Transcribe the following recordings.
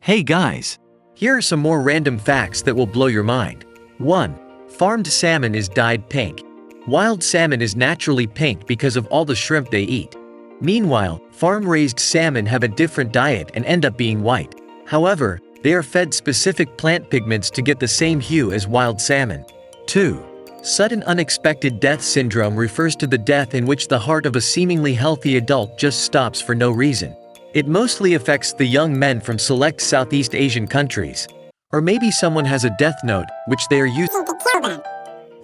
Hey guys! Here are some more random facts that will blow your mind. 1. Farmed salmon is dyed pink. Wild salmon is naturally pink because of all the shrimp they eat. Meanwhile, farm-raised salmon have a different diet and end up being white. However, they are fed specific plant pigments to get the same hue as wild salmon. 2. Sudden unexpected death syndrome refers to the death in which the heart of a seemingly healthy adult just stops for no reason. It mostly affects the young men from select Southeast Asian countries. Or maybe someone has a death note, which they are using to kill them.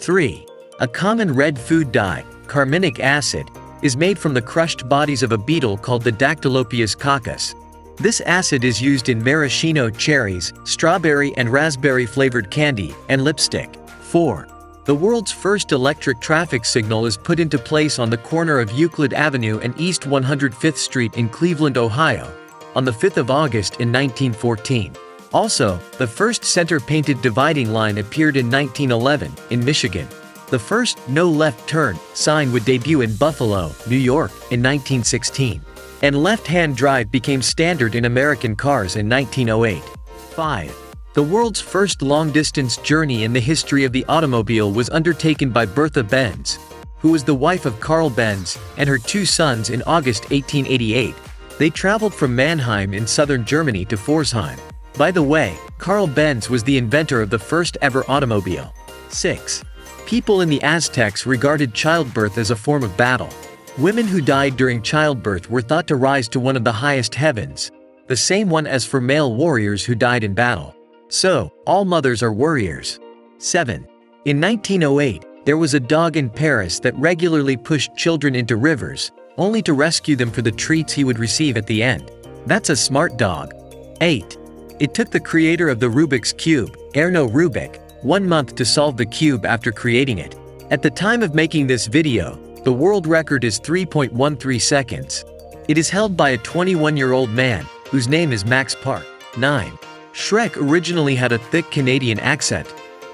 3. A common red food dye, carminic acid, is made from the crushed bodies of a beetle called the Dactylopius coccus. This acid is used in maraschino cherries, strawberry and raspberry flavored candy, and lipstick. 4. The world's first electric traffic signal is put into place on the corner of Euclid Avenue and East 105th Street in Cleveland, Ohio, on the 5th of August in 1914. Also, the first center-painted dividing line appeared in 1911, in Michigan. The first "No Left Turn" sign would debut in Buffalo, New York, in 1916. And left-hand drive became standard in American cars in 1908. 5. The world's first long-distance journey in the history of the automobile was undertaken by Bertha Benz, who was the wife of Carl Benz, and her two sons in August 1888. They traveled from Mannheim in southern Germany to Pforzheim. By the way, Carl Benz was the inventor of the first ever automobile. 6. People in the Aztecs regarded childbirth as a form of battle. Women who died during childbirth were thought to rise to one of the highest heavens, the same one as for male warriors who died in battle. So, all mothers are warriors. 7. In 1908, there was a dog in Paris that regularly pushed children into rivers, only to rescue them for the treats he would receive at the end. That's a smart dog. 8. It took the creator of the Rubik's Cube, Erno Rubik, 1 month to solve the cube after creating it. At the time of making this video, the world record is 3.13 seconds. It is held by a 21-year-old man, whose name is Max Park. 9. Shrek originally had a thick Canadian accent.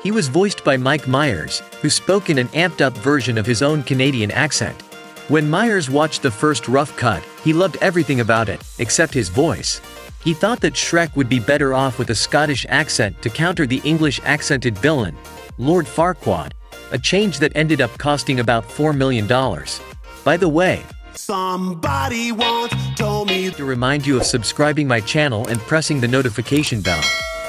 He was voiced by Mike Myers, who spoke in an amped-up version of his own Canadian accent. When Myers watched the first rough cut, he loved everything about it, except his voice. He thought that Shrek would be better off with a Scottish accent to counter the English-accented villain, Lord Farquaad, a change that ended up costing about $4 million. By the way, somebody once told me to remind you of subscribing my channel and pressing the notification bell.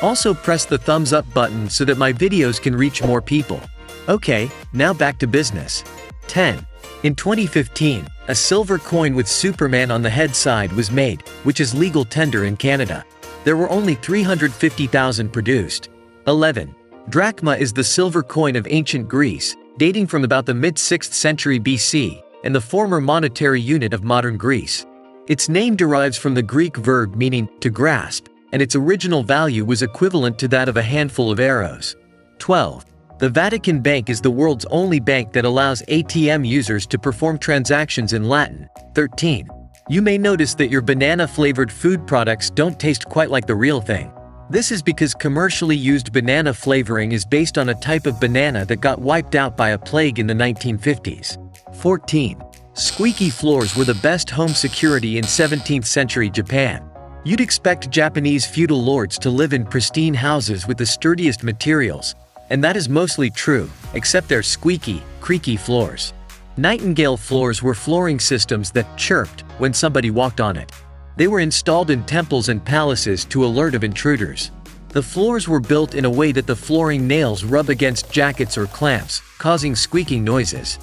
Also press the thumbs up button so that my videos can reach more people. Okay, now back to business. 10. In 2015, a silver coin with Superman on the head side was made, which is legal tender in Canada. There were only 350,000 produced. 11. Drachma is the silver coin of ancient Greece, dating from about the mid-6th century BC, and the former monetary unit of modern Greece. Its name derives from the Greek verb meaning to grasp, and its original value was equivalent to that of a handful of arrows. 12. The Vatican Bank is the world's only bank that allows ATM users to perform transactions in Latin. 13. You may notice that your banana-flavored food products don't taste quite like the real thing. This is because commercially used banana flavoring is based on a type of banana that got wiped out by a plague in the 1950s. 14. Squeaky floors were the best home security in 17th century Japan. You'd expect Japanese feudal lords to live in pristine houses with the sturdiest materials, and that is mostly true, except their squeaky, creaky floors. Nightingale floors were flooring systems that chirped when somebody walked on it. They were installed in temples and palaces to alert of intruders. The floors were built in a way that the flooring nails rub against jackets or clamps, causing squeaking noises.